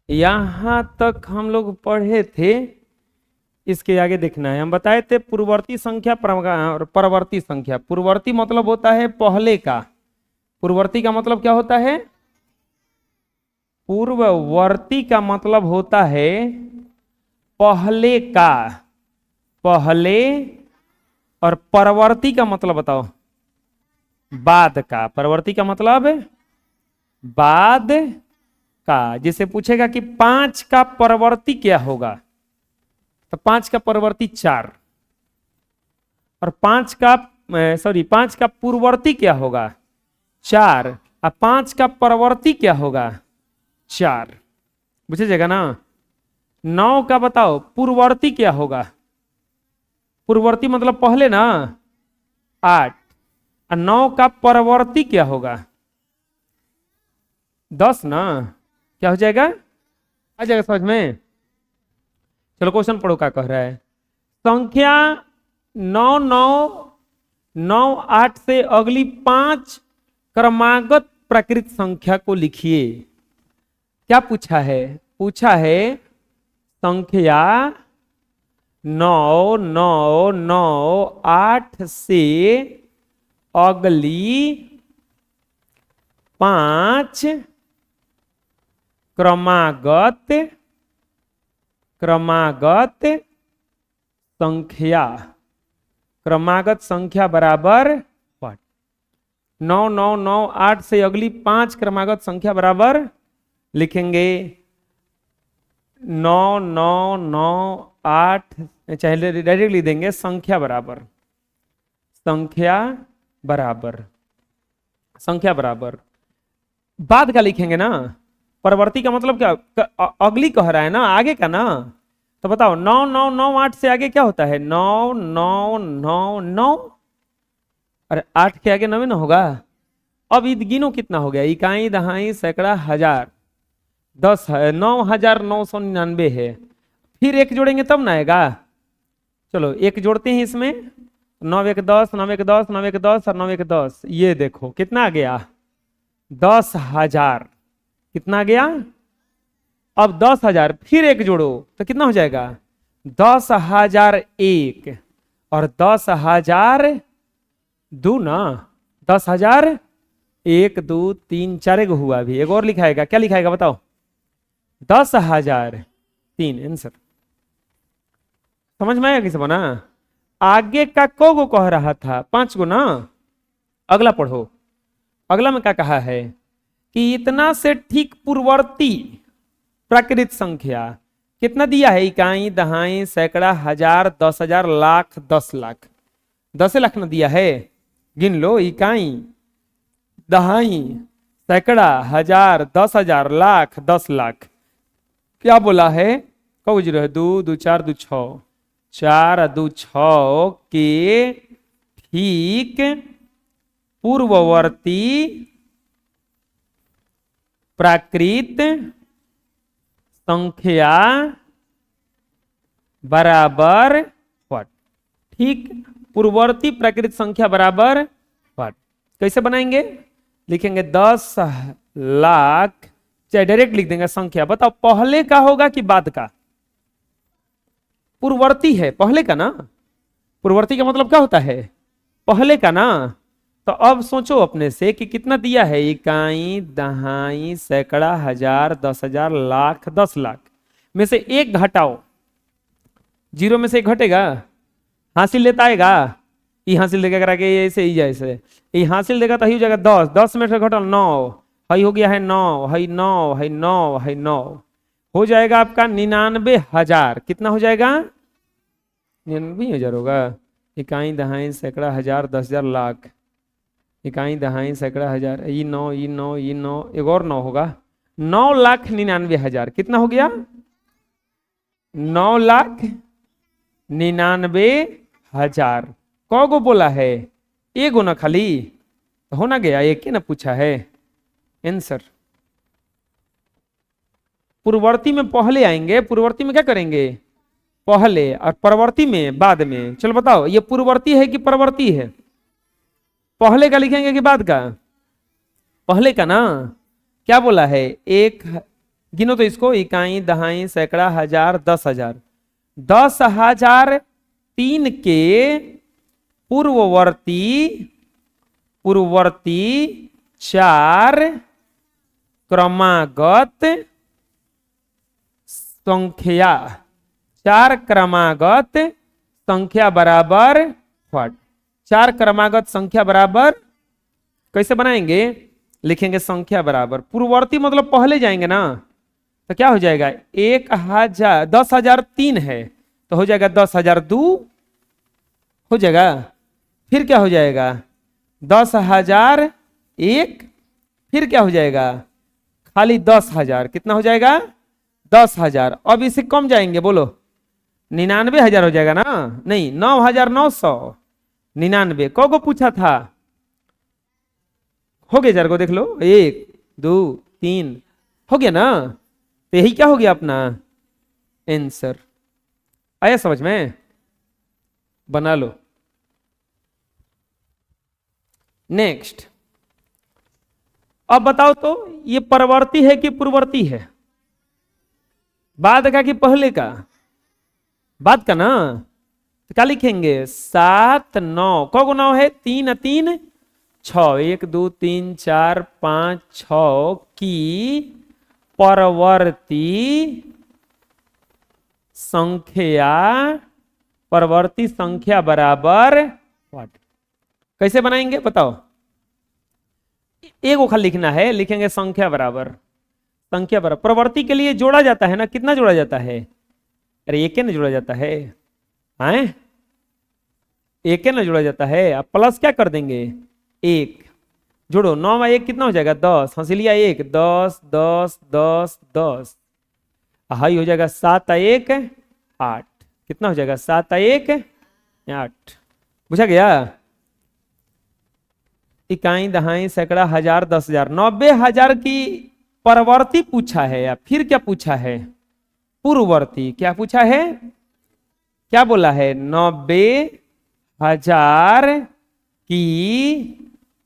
यहां तक हम लोग पढ़े थे। इसके आगे देखना है। हम बताए थे पूर्ववर्ती संख्या और परवर्ती संख्या। पूर्ववर्ती मतलब होता है पहले का। पूर्ववर्ती का मतलब क्या होता है? पूर्ववर्ती का मतलब होता है पहले का। पहले। और परवर्ती का मतलब बताओ? बाद का। परवर्ती का मतलब बाद का। जिसे पूछेगा कि 5 का परवर्ती क्या होगा, तो 5 का परवर्ती 4। और 5 का पूर्ववर्ती क्या होगा? 4। और 5 का परवर्ती क्या होगा? 4। पूछे जाएगा ना। 9 का बताओ पूर्ववर्ती क्या होगा? पूर्ववर्ती मतलब पहले ना, 8। और 9 का परवर्ती क्या होगा? 10 ना। क्या हो जाएगा? आ जाएगा समझ में। चलो क्वेश्चन पढ़ो क्या कह रहा है। संख्या 9 9 9 8 से अगली 5 क्रमागत प्राकृत संख्या को लिखिए। क्या पूछा है? पूछा है संख्या 9 9 9 8 से अगली 5 क्रमागत संख्या। क्रमागत संख्या बराबर 9 9 9 8 से अगली 5 क्रमागत संख्या बराबर लिखेंगे 9 9 9 8। चाहे डायरेक्ट लिख देंगे संख्या बराबर बाद का लिखेंगे ना। परवर्ती का मतलब क्या? अगली कह रहा है ना, आगे का ना। तो बताओ 9 9 9 8 से आगे क्या होता है? 9 9 9 9। अरे 8 के आगे 9 ना होगा। अब गिनो कितना हो गया? इकाई दहाई सैकड़ा हजार। 10 है। 9,999 है। फिर एक जोड़ेंगे तब ना आएगा। चलो एक जोड़ते हैं इसमें। 9 1 10 9 1 10 9 1 10 और 9 1 10। ये देखो कितना आ गया? 10,000। कितना आ गया? अब 10,000 फिर एक जोड़ो तो कितना हो जाएगा? 10,001 और 10,002 ना। 10,000 1 2 3 4 गो हुआ। अभी एक और लिखाएगा। क्या लिखाएगा बताओ? 10,003 आंसर। समझ में आया किसी बना? आगे का को गो कह रहा था? 5 गो ना। अगला पढ़ो। अगला में क्या कहा है कि इतना से ठीक पूर्ववर्ती प्राकृत संख्या कितना दिया है? इकाई दहाई सैकड़ा हजार 10,000 लाख 10 लाख। 10 लाख ना दिया है। गिन लो। इकाई दहाई सैकड़ा हजार 10,000 लाख 10 लाख। क्या बोला है? कब जीरो है? 2 2 4 2 6। 4 2 6 के ठीक पूर्ववर्ती प्राकृत संख्या बराबर व्हाट? ठीक पूर्ववर्ती प्राकृत संख्या बराबर व्हाट? कैसे बनाएंगे? लिखेंगे 10 लाख। चाहे डायरेक्ट लिख देंगे संख्या। बताओ पहले का होगा कि बाद का? पूर्ववर्ती है पहले का ना। पूर्ववर्ती का मतलब क्या होता है? पहले का ना। तो अब सोचो अपने से कि कितना दिया है? इकाई दहाई सैकड़ा हजार 10,000 लाख 10 लाख में से एक घटाओ। जीरो में से एक घटेगा। हासिल लेता आएगा। ये हासिल देगा करा के ऐसे ही जैसे ये हासिल देगा तो ही हो जाएगा 10। 10 में से घटल 9। हई हो गया है 9 हई 9 हई 9 हई 9। हो जाएगा आपका 99,000। कितना हो जाएगा? 99,000 होगा। इकाई दहाई सैकड़ा हजार 10,000 लाख। इकाई दहाई सैकड़ा हजार। ये 9 ये 9 ये 9 एक और 9 होगा। 9,99,000। कितना हो गया? 9,99,000। कौ गो बोला है? एगो ना खाली हो ना गया। एक ही ना पूछा है आंसर। पूर्ववर्ती में पहले आएंगे। पूर्ववर्ती में क्या करेंगे? पहले। और परवर्ती में बाद में। चलो बताओ ये पूर्ववर्ती है कि परवर्ती है? पहले का लिखेंगे कि बाद का? पहले का ना। क्या बोला है? एक गिनो तो इसको, इकाई, दहाई, सैकड़ा, हजार, 10,000। 10,003 के पूर्ववर्ती पूर्ववर्ती चार क्रमागत संख्या, चार क्रमागत संख्या बराबर व्हाट? चार क्रमागत संख्या बराबर कैसे बनाएंगे? लिखेंगे संख्या बराबर, पूर्ववर्ती मतलब पहले जाएंगे ना, तो क्या हो जाएगा? 1,000, 10,003 है तो हो जाएगा 10,002 हो जाएगा। फिर क्या हो जाएगा? 10,001। फिर क्या हो जाएगा? खाली 10,000। कितना हो जाएगा? 10,000। अब इससे कम जाएंगे, बोलो 99,000 हो जाएगा ना? नहीं, 9,999। को पूछा था? हो गया 4 को, देख लो, 1 2 3 हो गया ना? तो यही क्या हो गया अपना आंसर। आया समझ में? बना लो। नेक्स्ट, अब बताओ तो ये परवर्ती है कि पूर्ववर्ती है? बाद का कि पहले का? बाद का ना। तो क्या लिखेंगे? 7 9 को 9 है? 3 3 6, 1 2 3 4 5 6 की परवर्ती संख्या, परवर्ती संख्या बराबर व्हाट? कैसे बनाएंगे बताओ? एक खाली लिखना है, लिखेंगे संख्या बराबर, संख्या बराबर। प्रवृत्ति के लिए जोड़ा जाता है ना, कितना जोड़ा जाता है? अरे एक ना जोड़ा जाता है, हैं? एक ना जोड़ा जाता है। अब प्लस क्या कर देंगे? 1 जोड़ो, 9 में 1 कितना हो जाएगा? 10। हंस लिया 1, 10 10 10 10। हाई हो जाएगा 7 1 8। कितना हो जाएगा? 7 1 8। बुझा गया? इकाई, दहाई, सैकड़ा, हजार, 10,000, 90,000 की परवर्ती पूछा है या फिर क्या पूछा है? पूर्ववर्ती। क्या पूछा है? क्या बोला है? 90,000 की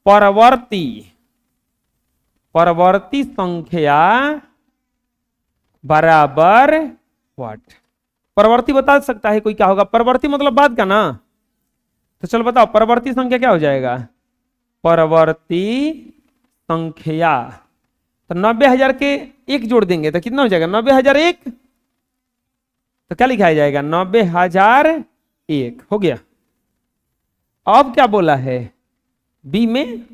परवर्ती, परवर्ती संख्या बराबर व्हाट? परवर्ती बता सकता है कोई? क्या होगा परवर्ती? मतलब बाद का ना। तो चलो बताओ, परवर्ती संख्या क्या हो जाएगा? परवर्ती संख्या, तो 90,000 के 1 जोड़ देंगे तो कितना हो जाएगा? 90,001। तो क्या लिखा जाएगा? 90,001 हो गया। अब क्या बोला है बी में?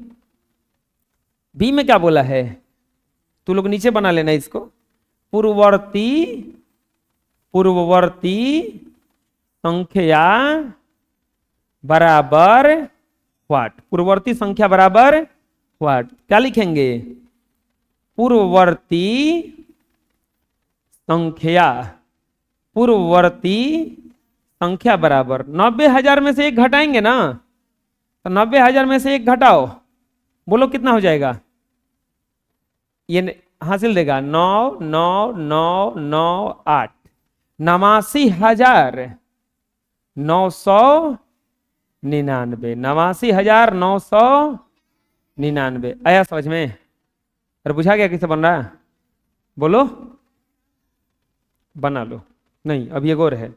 बी में क्या बोला है? तू लोग नीचे बना लेना इसको। पूर्ववर्ती, पूर्ववर्ती संख्या बराबर व्हाट? पूर्ववर्ती संख्या बराबर व्हाट? क्या लिखेंगे? पूर्ववर्ती संख्या, पूर्ववर्ती संख्या बराबर 90,000 में से 1 घटाएंगे ना, तो 90,000 में से 1 घटाओ, बोलो कितना हो जाएगा? ये हासिल देगा 9 9 9 9 8, 89,999। 89,999। आया समझ में? अरे बुझा गया कैसे बन रहा है? बोलो, बना लो। नहीं, अब ये गौर है।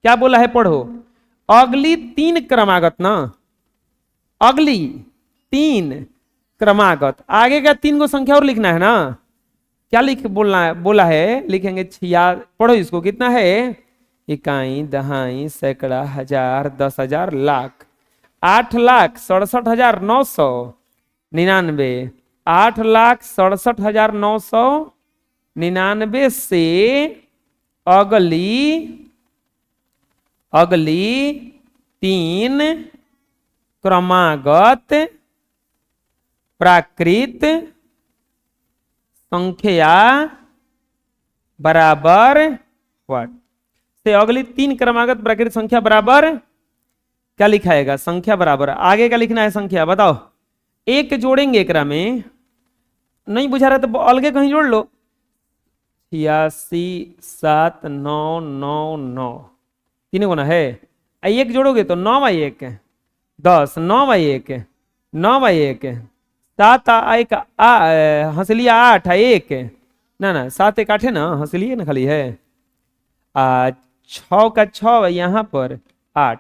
क्या बोला है? पढ़ो। अगली 3 क्रमागत ना, अगली 3 क्रमागत, आगे का 3 को संख्या और लिखना है ना। क्या लिख बोलना है? बोला है लिखेंगे 6। पढ़ो इसको, कितना है? इकाई, दहाई, सैकड़ा, हजार, 10,000, लाख। 8,67,999। 8,67,999 से अगली, अगली 3 क्रमागत प्राकृत संख्या बराबर व्हाट? से अगली 3 क्रमागत प्राकृत संख्या बराबर क्या लिखाएगा? संख्या बराबर। आगे क्या लिखना है? संख्या बताओ। 1 जोड़ेंगे एकरा में, नहीं बुझा रहा तो अलगे कहीं जोड़ लो। 86,7,999 तीन गुना है। 1 जोड़ोगे तो 9/1 10, 9/1 9/1 7 1 हंस लिया 8 1 ना ना, 7 एक 8 है ना, हंसलिए ना खाली है। 6 का 6 यहाँ पर 8,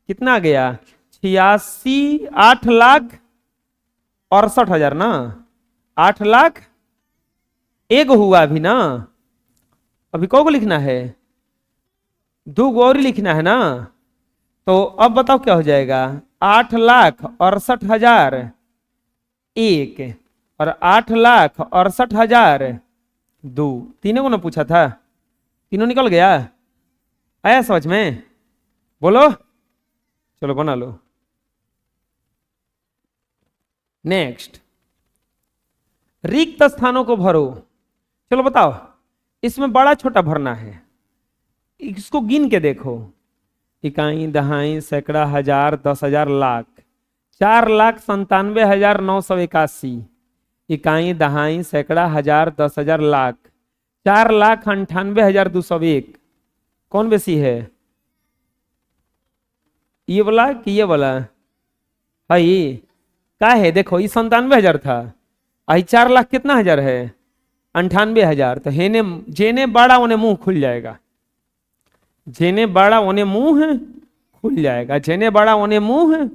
कितना आ गया 86, 8,68,000 ना, 8,00,000 एक हुआ अभी ना, अभी कौ को लिखना है, 2 गो और ही लिखना है ना। तो अब बताओ क्या हो जाएगा, 8,68,000 एक और 8,68,000 दो, तीनों को ना पूछा था, तीनों निकल गया, आया समझ में, बोलो, चलो बना लो। नेक्स्ट, रिक्त स्थानों को भरो। चलो बताओ, इसमें बड़ा छोटा भरना है, इसको गिन के देखो, इकाई दहाई सैकड़ा हजार 10,000 लाख, 4,97,981, इकाई दहाई सैकड़ा हजार 10,000 लाख, 4,98,201, कौन बेसी है, ये वाला कि ये वाला है, का है देखो, ये 97,000 था, आई 4,00,000 कितना हजार है, 98,000, तो हेने जेने बड़ा उन्हें मुंह खुल जाएगा, जेने बड़ा उन्हें मुंह खुल जाएगा, जेने बड़ा उन्हें मुंह,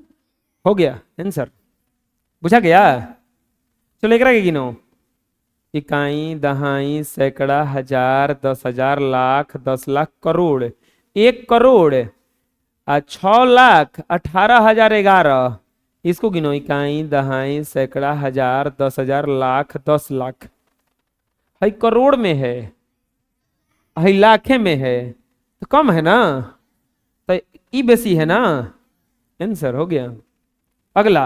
हो गया आंसर, बुझा गया। चलो एक के गिनो, इकाई दहाई सैकड़ा हजार 10,000 लाख 10,00,000 करोड़, 1 करोड़ 6,18,011, इसको गिनो, इकाई दहाई सैकड़ा हजार 10,000 लाख 10,00,000, है करोड़ में है लाखे में है, तो कम है ना, तो ई बेसी है ना, आंसर हो गया। अगला,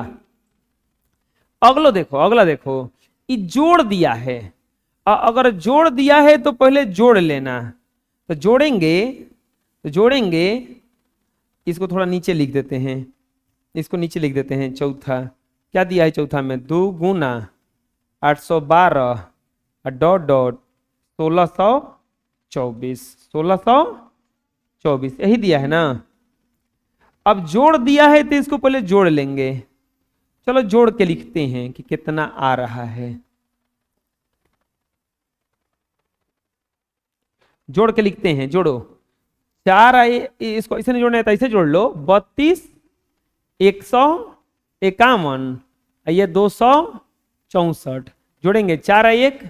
अगला देखो, ये जोड़ दिया है, अगर जोड़ दिया है तो पहले जोड़ लेना, तो जोड़ेंगे, इसको थोड़ा नीचे लिख देते हैं, इसको नीचे लिख देते हैं, चौथा क्या दिया है, चौथा में 2 गुना 812 डॉट डॉट 1624 यही दिया है ना। अब जोड़ दिया है तो इसको पहले जोड़ लेंगे, चलो जोड़ के लिखते हैं कि कितना आ रहा है, जोड़ के लिखते हैं, जोड़ो, 4 आए, इसको ऐसे नहीं जोड़ना है तो ऐसे जोड़ लो, 32 151, ये 264, जोड़ेंगे, 4 1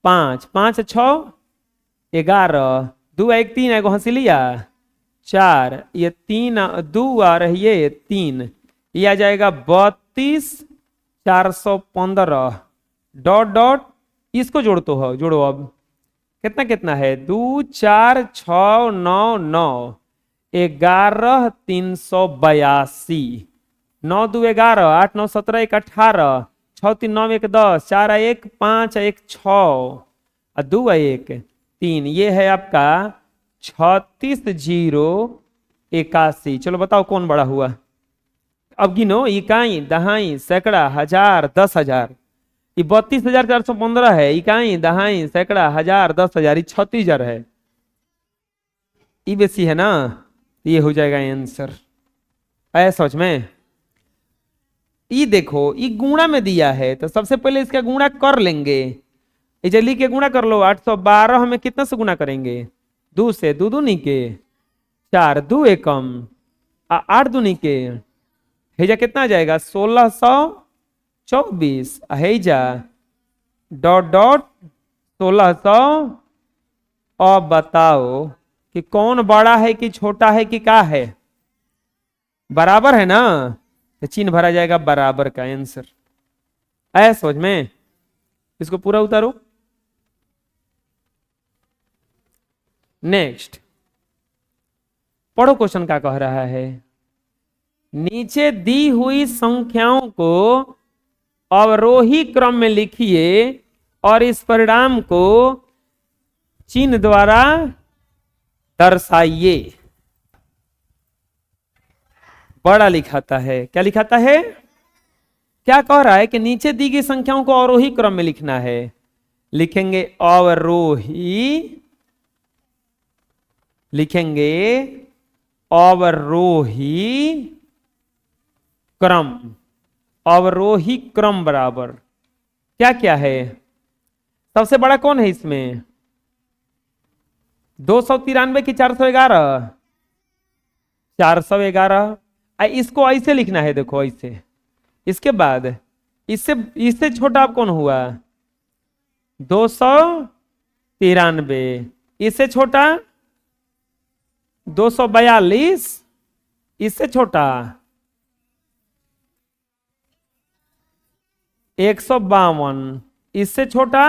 5 5 6 11, 2 1 3 एगो हंसिलिया 4, ये 3 2 और ये 3, ये आ जाएगा 32,415 डॉट डॉट, इसको जोड़ते हो, जोड़ो अब कितना कितना है, 2 4 6 9 9 11,382, 9 2 11 8 9 17 1 18 6 3 9 1 10 4 1 5 1 6 2 1 3, ये है आपका 36,081। चलो बताओ कौन बड़ा हुआ, अब गिनो, इकाई दहाई सैकड़ा हजार 10,000, ये 32,415 है, इकाई दहाई सैकड़ा हजार 10,000, 36,000 है, ये बेसी है ना, ये हो जाएगा आंसर, ऐसा समझ में। ये देखो, ये गुणा में दिया है तो सबसे पहले इसका गुणा कर लेंगे, ये जल्दी के गुणा कर लो, 812 हमें कितना से गुणा करेंगे, 2 से, 2 दूनी के 4, 2 एकम 8 दूनी के, हेजा कितना आ जाएगा 1624, हेजा डॉट डॉट 1600, अब बताओ कि कौन बड़ा है कि छोटा है कि क्या है, बराबर है ना, तो चिन्ह भरा जाएगा बराबर का, आंसर आया समझ में। इसको पूरा उतारो। नेक्स्ट पढ़ो, क्वेश्चन क्या कह रहा है, नीचे दी हुई संख्याओं को अवरोही क्रम में लिखिए और इस परिणाम को चिन्ह द्वारा दर्शाइए। बड़ा लिखाता है, क्या लिखाता है, क्या कह रहा है कि नीचे दी गई संख्याओं को अवरोही क्रम में लिखना है, लिखेंगे अवरोही, लिखेंगे अवरोही क्रम, अवरोही क्रम बराबर क्या क्या है, सबसे बड़ा कौन है इसमें? 293 की 411? 411। इसको ऐसे लिखना है, देखो ऐसे। इसके बाद इससे इससे छोटा अब कौन हुआ? 293। इससे छोटा 242। इससे छोटा 152। इससे छोटा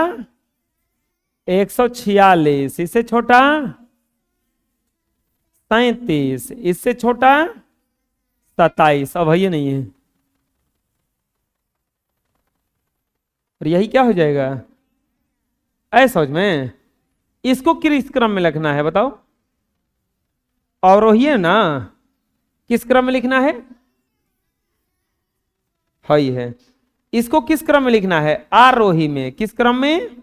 146। इससे छोटा 37। इससे छोटा 27। अब है नहीं है, और यही क्या हो जाएगा? ऐसा समझ में। इसको किस क्रम में लिखना है बताओ? अवरोही है ना, किस क्रम में लिखना है? ही है। इसको किस क्रम में लिखना है? आरोही में। किस क्रम में?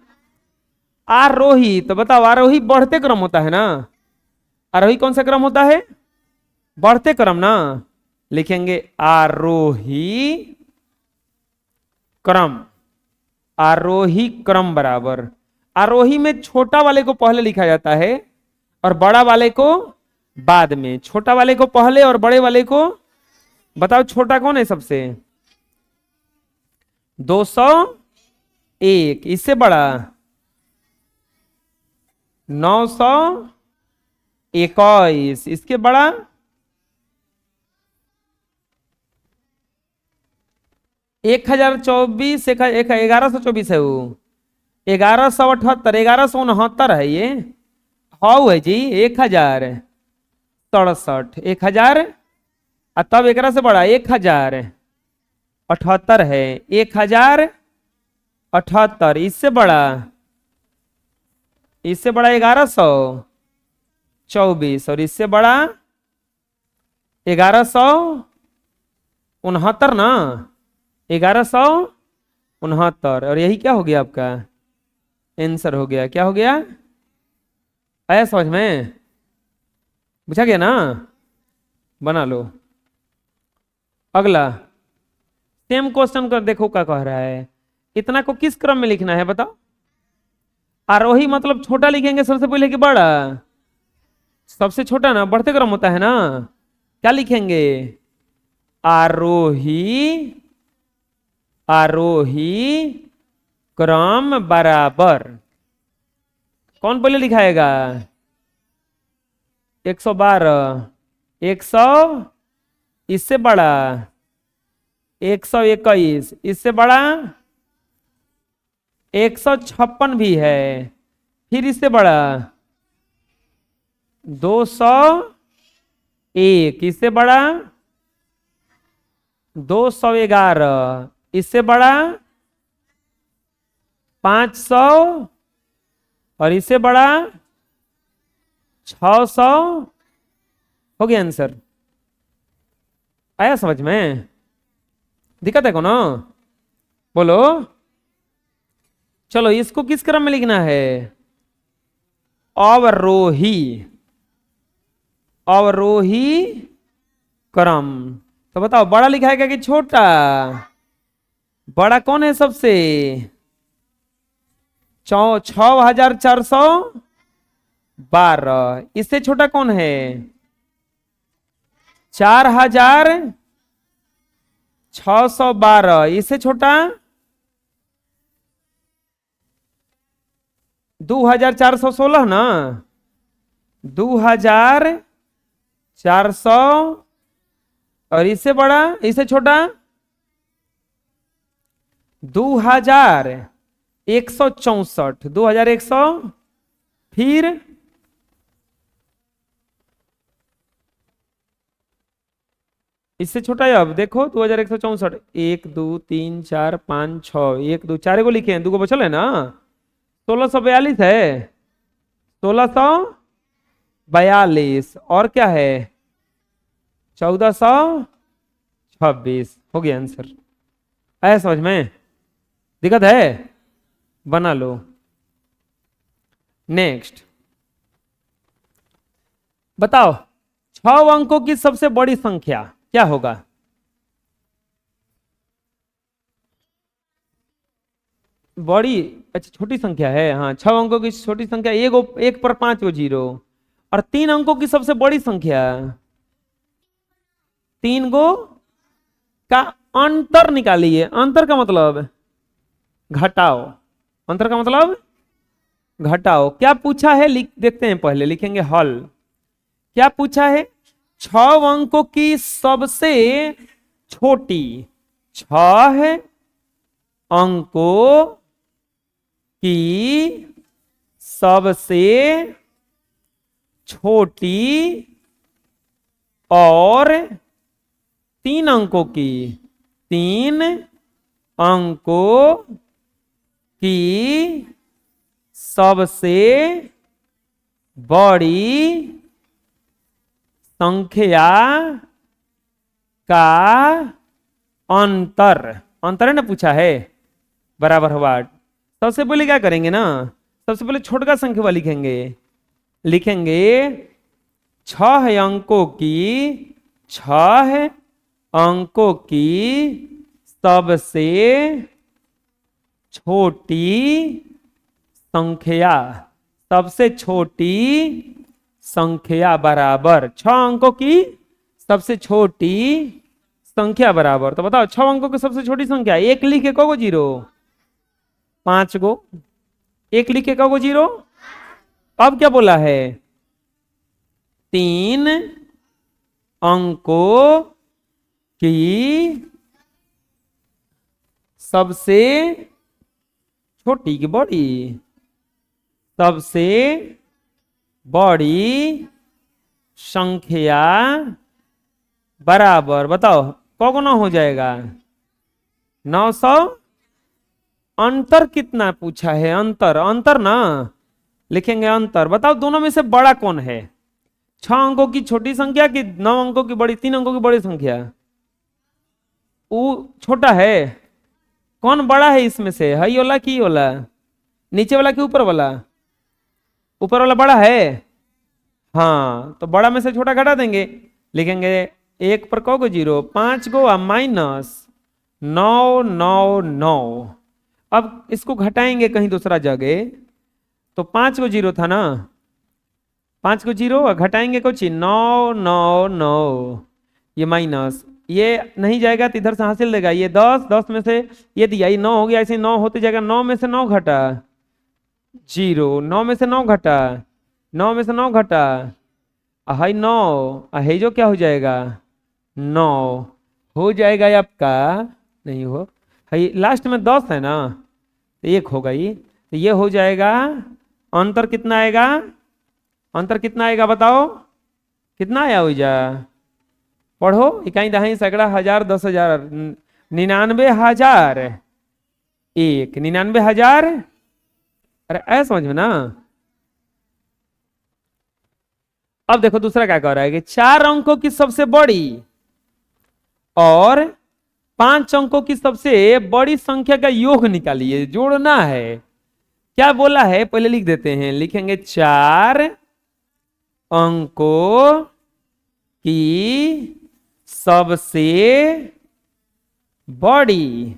आरोही। तो बताओ, आरोही बढ़ते क्रम होता है ना? आरोही कौन सा क्रम होता है? बढ़ते क्रम ना। लिखेंगे आरोही क्रम। आरोही क्रम बराबर, आरोही में छोटा वाले को पहले लिखा जाता है और बड़ा वाले को बाद में। छोटा वाले को पहले और बड़े वाले को, बताओ छोटा कौन है सबसे? 201। इससे बड़ा 921। इसके बड़ा 1024। 1124 है वो। 1178। 1169 है ये। हाउ है जी 1067। 1000। और तब एक से बड़ा 1078 है। 1078। इससे बड़ा 1124। और इससे बड़ा 1169 ना। 1169। और यही क्या हो गया आपका आंसर हो गया। क्या हो गया? आया समझ में? बुझा गया ना? बना लो। अगला सेम क्वेश्चन कर, देखो क्या कह रहा है। इतना को किस क्रम में लिखना है बताओ? आरोही मतलब छोटा लिखेंगे सबसे पहले कि बड़ा? सबसे छोटा ना, बढ़ते क्रम होता है ना। क्या लिखेंगे? आरोही। आरोही क्रम बराबर कौन पहले लिखाएगा? 112। 100। इससे बड़ा 121। इससे बड़ा 156 भी है। फिर इससे बड़ा 201। इससे बड़ा 211। इससे बड़ा 500। और इससे बड़ा 600। हो गया आंसर। आया समझ में? दिक्कत है को ना? बोलो। चलो इसको किस क्रम में लिखना है? अवरोही। अवरोही क्रम। तो बताओ बड़ा लिखाएगा कि छोटा? बड़ा कौन है सबसे? 6412। इससे छोटा कौन है? 4612। इससे छोटा 2416 ना। 2400। और इससे बड़ा, इससे छोटा 2164। 2100। फिर इससे छोटा है। अब देखो 2164। 1 2 3 4 5 6। 1 2 4 को लिखे हैं, 2 को बचल है ना। 1642 है। 1642। और क्या है? 1426। हो गया आंसर। आया समझ में? दिक्कत है? बना लो। नेक्स्ट बताओ 6 अंकों की सबसे बड़ी संख्या क्या होगा? बड़ी अच्छा छोटी संख्या है, हाँ 6 अंकों की छोटी संख्या, एक पर 5 गो 0। और 3 अंकों की सबसे बड़ी संख्या, 3 गो का अंतर निकालिए। अंतर का मतलब घटाओ, अंतर का मतलब घटाओ। क्या पूछा है लिख देखते हैं, पहले लिखेंगे हल। क्या पूछा है? 6 अंकों की सबसे छोटी, 6 अंकों की सबसे छोटी और 3 अंकों की, 3 अंकों की सबसे बड़ी संख्या का अंतर, अंतर है ना पूछा है, बराबर हुआ। सबसे पहले क्या करेंगे ना, सबसे पहले छोटका संख्या वाला लिखेंगे। लिखेंगे 6 अंकों की, 6 अंकों की सबसे छोटी संख्या, सबसे छोटी संख्या बराबर 6 अंकों की सबसे छोटी संख्या बराबर। तो बताओ 6 अंकों की सबसे छोटी संख्या, एक लिखे को 0, 5 गो, एक लिखे को 0। अब क्या बोला है? 3 अंकों की सबसे छोटी की बड़ी, सबसे बड़ी संख्या बराबर, बताओ कौ गुना हो जाएगा? 900। अंतर कितना पूछा है? अंतर, अंतर ना लिखेंगे अंतर। बताओ दोनों में से बड़ा कौन है? 6 अंकों की छोटी संख्या कि 9 अंकों की बड़ी, 3 अंकों की बड़ी संख्या? वो छोटा है। कौन बड़ा है इसमें से? हई वाला कि वाला, नीचे वाला कि ऊपर वाला? ऊपर वाला बड़ा है। हाँ तो बड़ा में से छोटा घटा देंगे। लिखेंगे एक पर को 0, 5 गो और माइनस 999। अब इसको घटाएंगे कहीं दूसरा जगह, तो 5 गो 0 था ना, 5 गो 0 और घटाएंगे कुछ 999, ये माइनस, ये नहीं जाएगा तो इधर से हासिल देगा, ये 10, 10 में से ये दिया, ये 9 हो गया, ऐसे 9 होते जाएगा। 9 में से 9 घटा 0, 9 में से 9 घटा, 9 में से 9 घटा, हाई 9, है जो क्या हो जाएगा? 9 हो जाएगा आपका, नहीं हो, है लास्ट में 10 है ना, तो 1 होगा ये, तो ये हो जाएगा। अंतर कितना आएगा? अंतर कितना आएगा बताओ? कितना आया हो जा? पढ़ो, इकाई दहाई सैकड़ा हजार 10,000, 99,000, 1 99,000। अरे ऐसा समझ में ना। अब देखो दूसरा क्या कह रहा है कि 4 अंकों की सबसे बड़ी और 5 अंकों की सबसे बड़ी संख्या का योग निकालिए, जोड़ना है। क्या बोला है पहले लिख देते हैं। लिखेंगे 4 अंकों की सबसे बड़ी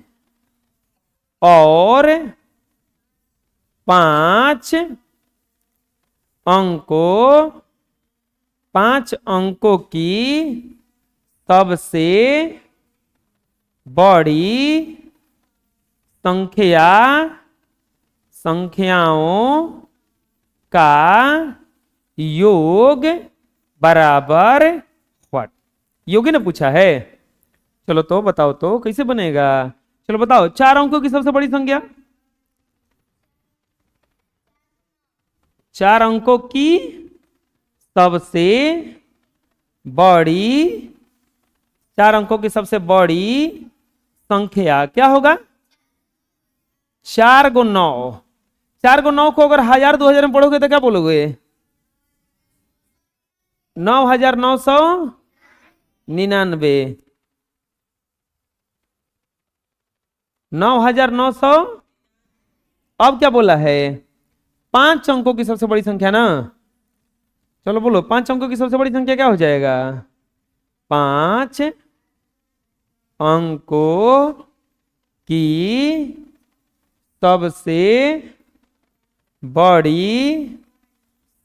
और 5 अंकों की सबसे बड़ी संख्याओं का योग बराबर व्हाट? योगी ने पूछा है। चलो तो बताओ तो कैसे बनेगा। चलो बताओ 4 अंकों की सबसे बड़ी संख्या, 4 अंकों की सबसे बड़ी, 4 अंकों की सबसे बड़ी संख्या क्या होगा? 4 × 9। 4 × 9 को अगर 1000 2000 में पढ़ोगे तो क्या बोलोगे? 9,999, 9,900। अब क्या बोला है? 5 अंकों की सबसे बड़ी संख्या ना। चलो बोलो 5 अंकों की सबसे बड़ी संख्या क्या हो जाएगा? 5 अंकों की सबसे बड़ी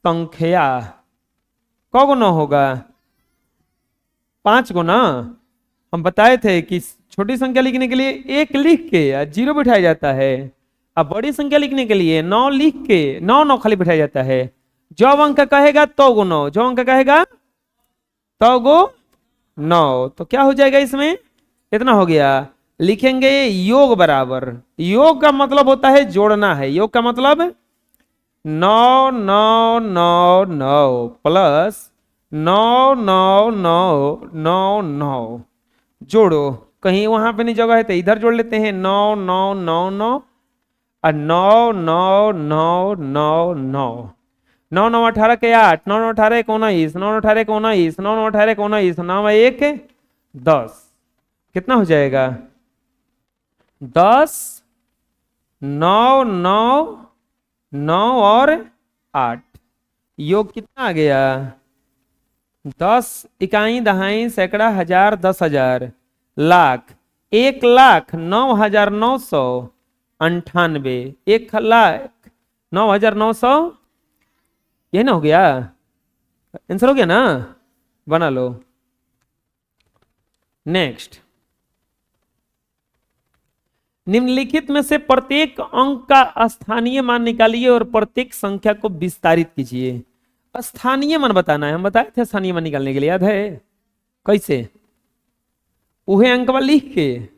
संख्या। कौ गुना होगा? 5 गुना। हम बताए थे कि छोटी संख्या लिखने के लिए 1 लिख के या 0 बिठाया जाता है। अब बड़ी संख्या लिखने के लिए 9 लिख के 9 9 खाली बिठाया जाता है। जो अंक कहेगा तो गो 9, जो अंक कहेगा तो गो 9। तो क्या हो जाएगा इसमें? इतना हो गया। लिखेंगे योग बराबर, योग का मतलब होता है जोड़ना है। योग का मतलब 9 9 9 9 प्लस 9 9 9 9 9। जोड़ो। कहीं वहां पे नहीं जगह है तो इधर जोड़ लेते हैं। 9 9 9 9 और 9 9 9 9 9। 9 9 18 के 8, 9 9 18 1 19, 9 9 18 1 19, 9 9 18 1 19, 9 1 10। कितना हो जाएगा? 10 9 9 9 और 8। योग कितना आ गया? 10 इकाई दहाई सैकड़ा हजार 10,000 लाख 1,09,998। 1,09,900। यही ना हो गया? आंसर हो गया ना? बना लो। नेक्स्ट, निम्नलिखित में से प्रत्येक अंक का स्थानीय मान निकालिए और प्रत्येक संख्या को विस्तारित कीजिए। स्थानीय मान बताना है। हम बताए थे स्थानीय मान निकालने के लिए, याद है? कैसे? उहे अंक लिख के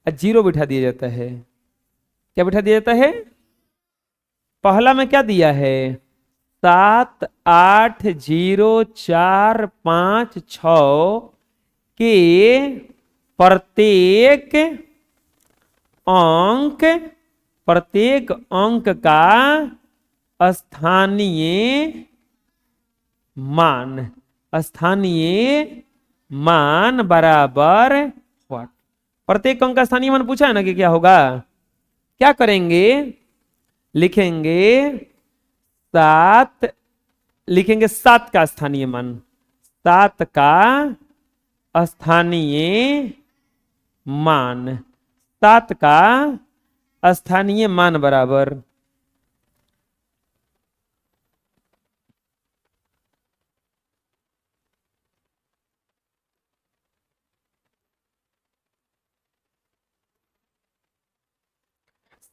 0 बिठा दिया जाता है। क्या बिठा दिया जाता है? पहला में क्या दिया है? 7 8 0 4 5 6 के प्रत्येक अंक का स्थानीय मान बराबर व्हाट? प्रत्येक अंक का स्थानीय मान पूछा है ना कि क्या होगा? क्या करेंगे? लिखेंगे 7, लिखेंगे 7 का स्थानीय मान, 7 का स्थानीय मान, 7 का स्थानीय मान बराबर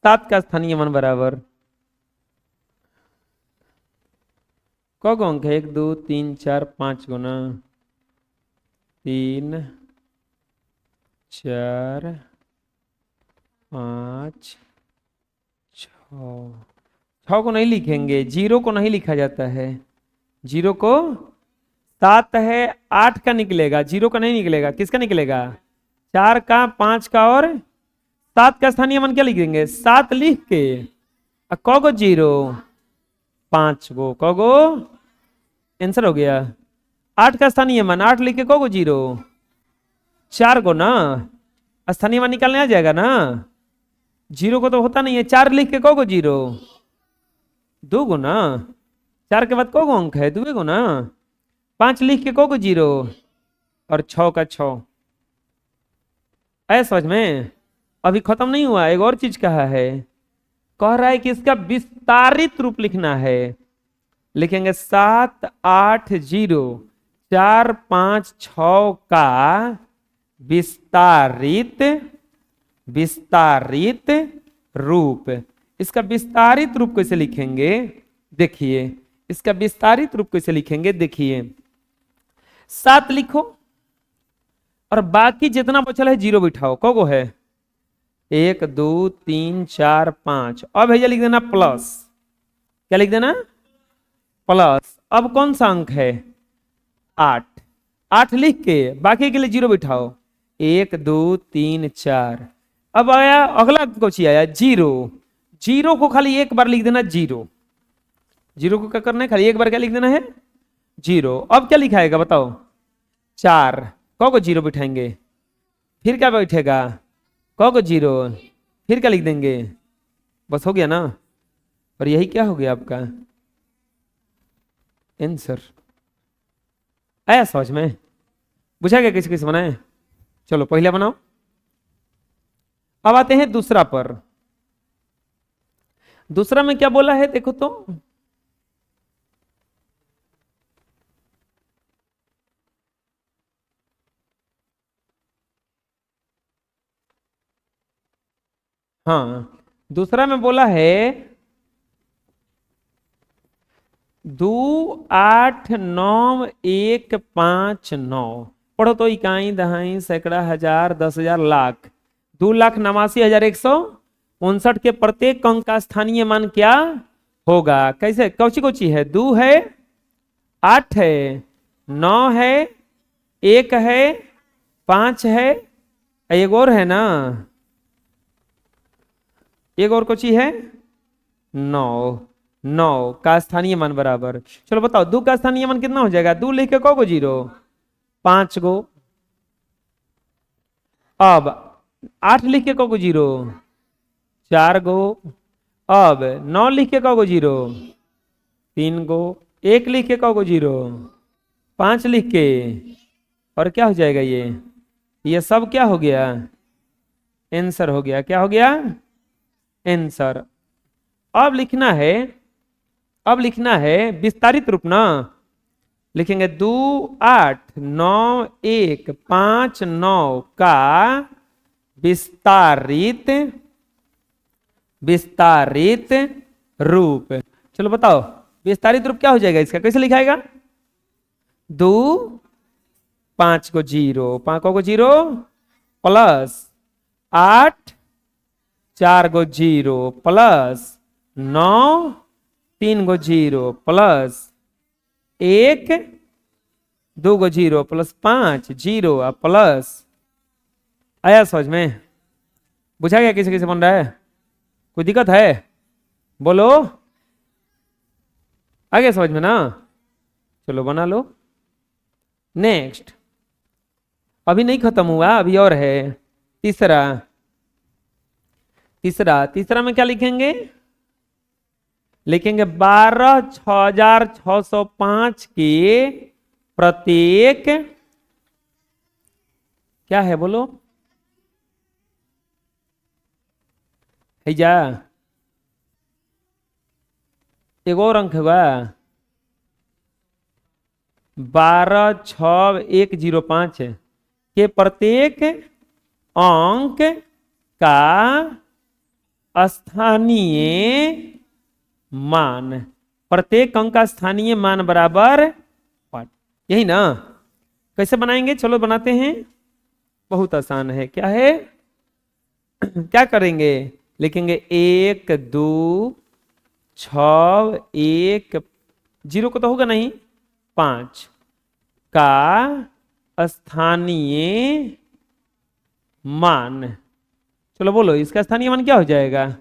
7 का स्थानीय मान बराबर क गो अंक है? 1 2 3 4 5 गुना 3 4 5 6 को नहीं लिखेंगे, 0 को नहीं लिखा जाता है। 0 को 7 है 8 का निकलेगा, 0 का नहीं निकलेगा। किसका निकलेगा? 4 का, 5 का और 7 का स्थानीय मान क्या लिखेंगे? 7 लिख के क गो 0? 5 गो। क गो? आंसर हो गया। 8 का स्थानीय मान 8 लिख के क गो 0? 4 गो ना। स्थानीय मान निकालने आ जाएगा ना? 0 को तो होता नहीं है। 4 लिख के क गो 0? 2 गो ना। 4 के बाद क गो अंक है? 2 गो ना। 5 लिख के क गो 0? और 6 का 6। ऐसा समझ में? अभी खत्म नहीं हुआ, एक और चीज कहा है। कह रहा है कि इसका विस्तारित रूप लिखना है। लिखेंगे 7 8 0 4 5 6 का विस्तारित रूप। इसका विस्तारित रूप कैसे लिखेंगे? देखिए, इसका विस्तारित रूप कैसे लिखेंगे? देखिए, 7 लिखो और बाकी जितना बचल है 0 बिठाओ। क गो है? 1 2 3 4 5। अब भैया लिख देना प्लस। क्या लिख देना? प्लस। अब कौन सा अंक है? 8। 8 लिख के बाकी के लिए 0 बिठाओ। 1 2 3 4। अब आया अगला कौची आया? 0। 0 को खाली एक बार लिख देना 0। 0 को क्या करना है? खाली एक बार क्या लिख देना है? 0। अब क्या लिखाएगा बताओ? 4। क को 0 बिठाएंगे, फिर क्या बैठेगा? क को 0, फिर क्या लिख देंगे? बस हो गया ना। और यही क्या हो गया आपका आंसर। आया समझ में? बुझा गया? किसी किसी बनाए? चलो पहले बनाओ। अब आते हैं दूसरा पर। दूसरा में क्या बोला है देखो तो। हाँ, दूसरा में बोला है 2 8 9 1 5 9। पढ़ो तो, इकाई दहाई सैकड़ा हजार 10,000 लाख। 2,89,159 के प्रत्येक अंक का स्थानीय मान क्या होगा? कैसे, कौची कौची है? 2 है, 8 है, 9 है, 1 है, 5 है, एक और है ना, एक और कौची है? 9। 9 का स्थानीय मान बराबर, चलो बताओ 2 का स्थानीय मान कितना हो जाएगा? 2 लिख के को जीरो? 5 गो। अब 8 लिख के को जीरो? 4 गो। अब 9 लिख के को जीरो? 3 गो। 1 लिख के को जीरो? 5 लिख के। और क्या हो जाएगा ये सब क्या हो गया? आंसर हो गया। क्या हो गया? आंसर। अब लिखना है विस्तारित रूप ना। लिखेंगे 2 8 9 1 5 9 का विस्तारित रूप। चलो बताओ विस्तारित रूप क्या हो जाएगा इसका? कैसे लिखाएगा? 2 5 को जीरो, 5 को जीरो प्लस 8 4 गो जीरो प्लस 9 3 गो जीरो प्लस 1 2 गो जीरो प्लस 5 जीरो प्लस। आया समझ में? बुझा गया? किसे किसे बन रहा है? कोई दिक्कत है? बोलो। आ गया समझ में ना? चलो बना लो। नेक्स्ट, अभी नहीं खत्म हुआ, अभी और है। तीसरा में क्या लिखेंगे? लिखेंगे 12,605 के प्रत्येक, क्या है बोलो? है जा एक और अंक होगा, 12,6,105 के प्रत्येक अंक का स्थानीय मान। प्रत्येक अंक का स्थानीय मान बराबर 5। यही ना? कैसे बनाएंगे? चलो बनाते हैं। बहुत आसान है। क्या है? क्या करेंगे? लिखेंगे 1 2 6 1 जीरो को तो होगा नहीं, 5 का स्थानीय मान। चलो बोलो इसका स्थानीय मान क्या हो जाएगा?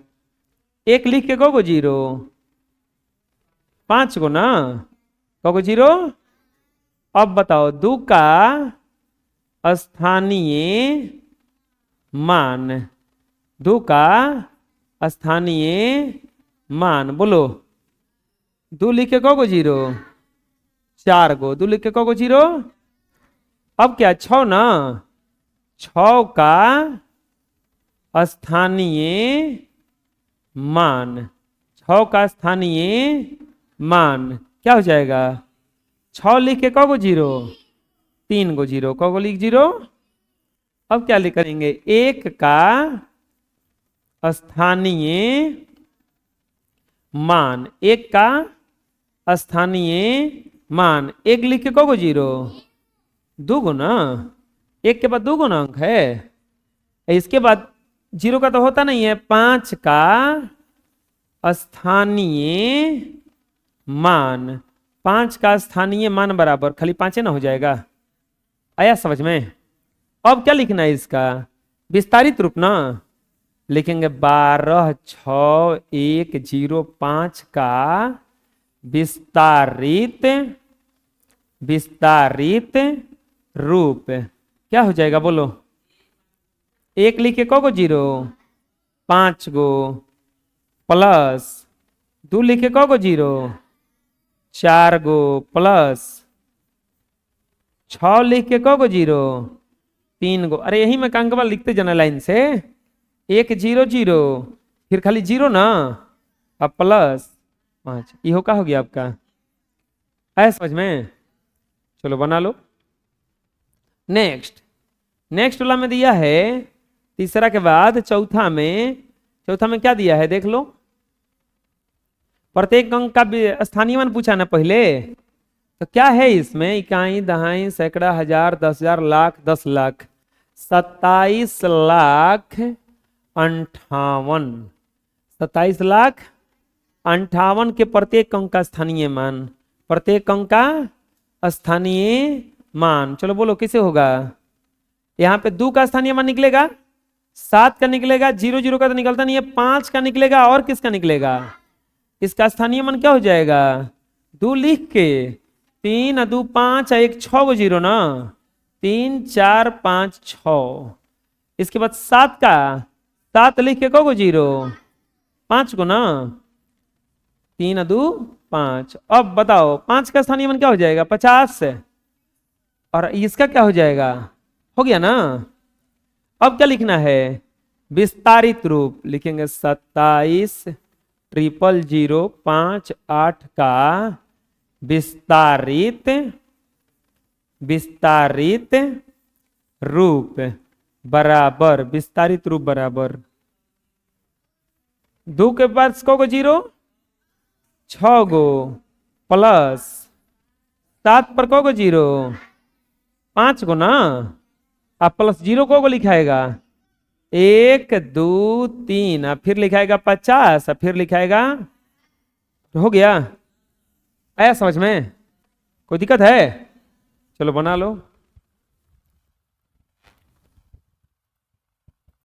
1 लिख के को जीरो? 5 को ना, को जीरो। अब बताओ 2 का स्थानीय मान। 2 का स्थानीय मान बोलो। 2 लिख के को जीरो? 4 गो। 2 लिख के को जीरो? अब क्या 6 ना, 6 का स्थानीय मान। 6 का स्थानीय मान क्या हो जाएगा? 6 लिख के को जीरो? 3 गो जीरो। को लिख जीरो? अब क्या लिख करेंगे? 1 का स्थानीय मान। 1 का स्थानीय मान 1 लिख के को जीरो? 2 गो ना, 1 के बाद 2 गो ना अंक है। इसके बाद जीरो का तो होता नहीं है। 5 का स्थानीय मान। 5 का स्थानीय मान बराबर खाली 5 ना हो जाएगा? आया समझ में? अब क्या लिखना है इसका? विस्तारित रूप ना। लिखेंगे 12,6,105 का विस्तारित रूप क्या हो जाएगा बोलो? 1 लिख के को जीरो? 5 गो प्लस 2 लिख के को जीरो? 4 गो प्लस 6 लिख के को जीरो? 3 गो। अरे यही में अंकवा लिखते जाना लाइन से। 1 0 0 फिर खाली जीरो ना, अब प्लस 5, इहो का हो गया आपका, है समझ में? चलो बना लो। नेक्स्ट, नेक्स्ट वाला में दिया है तीसरा के बाद चौथा में क्या दिया है देख लो। प्रत्येक अंक का स्थानीय मान पूछा ना पहले, तो क्या है इसमें? इकाई, दहाई, सैकड़ा, हजार, 10,000, लाख, 10 लाख, 27 लाख 58, 27 लाख 58 के प्रत्येक अंक का स्थानीय मान, प्रत्येक अंक का स्थानीय मान। चलो बोलो कैसे होगा? यहाँ पे 2 का स्थानीय मान निकलेगा, 7 का निकलेगा, 0 0 का तो निकलता नहीं है, 5 का निकलेगा, और किसका निकलेगा? इसका स्थानीय मान क्या हो जाएगा? 2 लिख के 3 2 5 1 6 गो 0 ना, 3 4 5 6। इसके बाद 7 का 7 लिख के को 0, 5 को ना, 3 2 5। अब बताओ 5 का स्थानीय मान क्या हो जाएगा? 50। और इसका क्या हो जाएगा? हो गया ना। अब क्या लिखना है? विस्तारित रूप लिखेंगे 27 000 58 का विस्तारित रूप बराबर, विस्तारित रूप बराबर 2 के बाद को 0, 6 गो, प्लस 7 पर को 0, 5 गो ना, अब प्लस 0 को लिखाएगा 1 2 3, अब फिर लिखाएगा 50, अब फिर लिखाएगा, हो गया। आया समझ में? कोई दिक्कत है? चलो बना लो।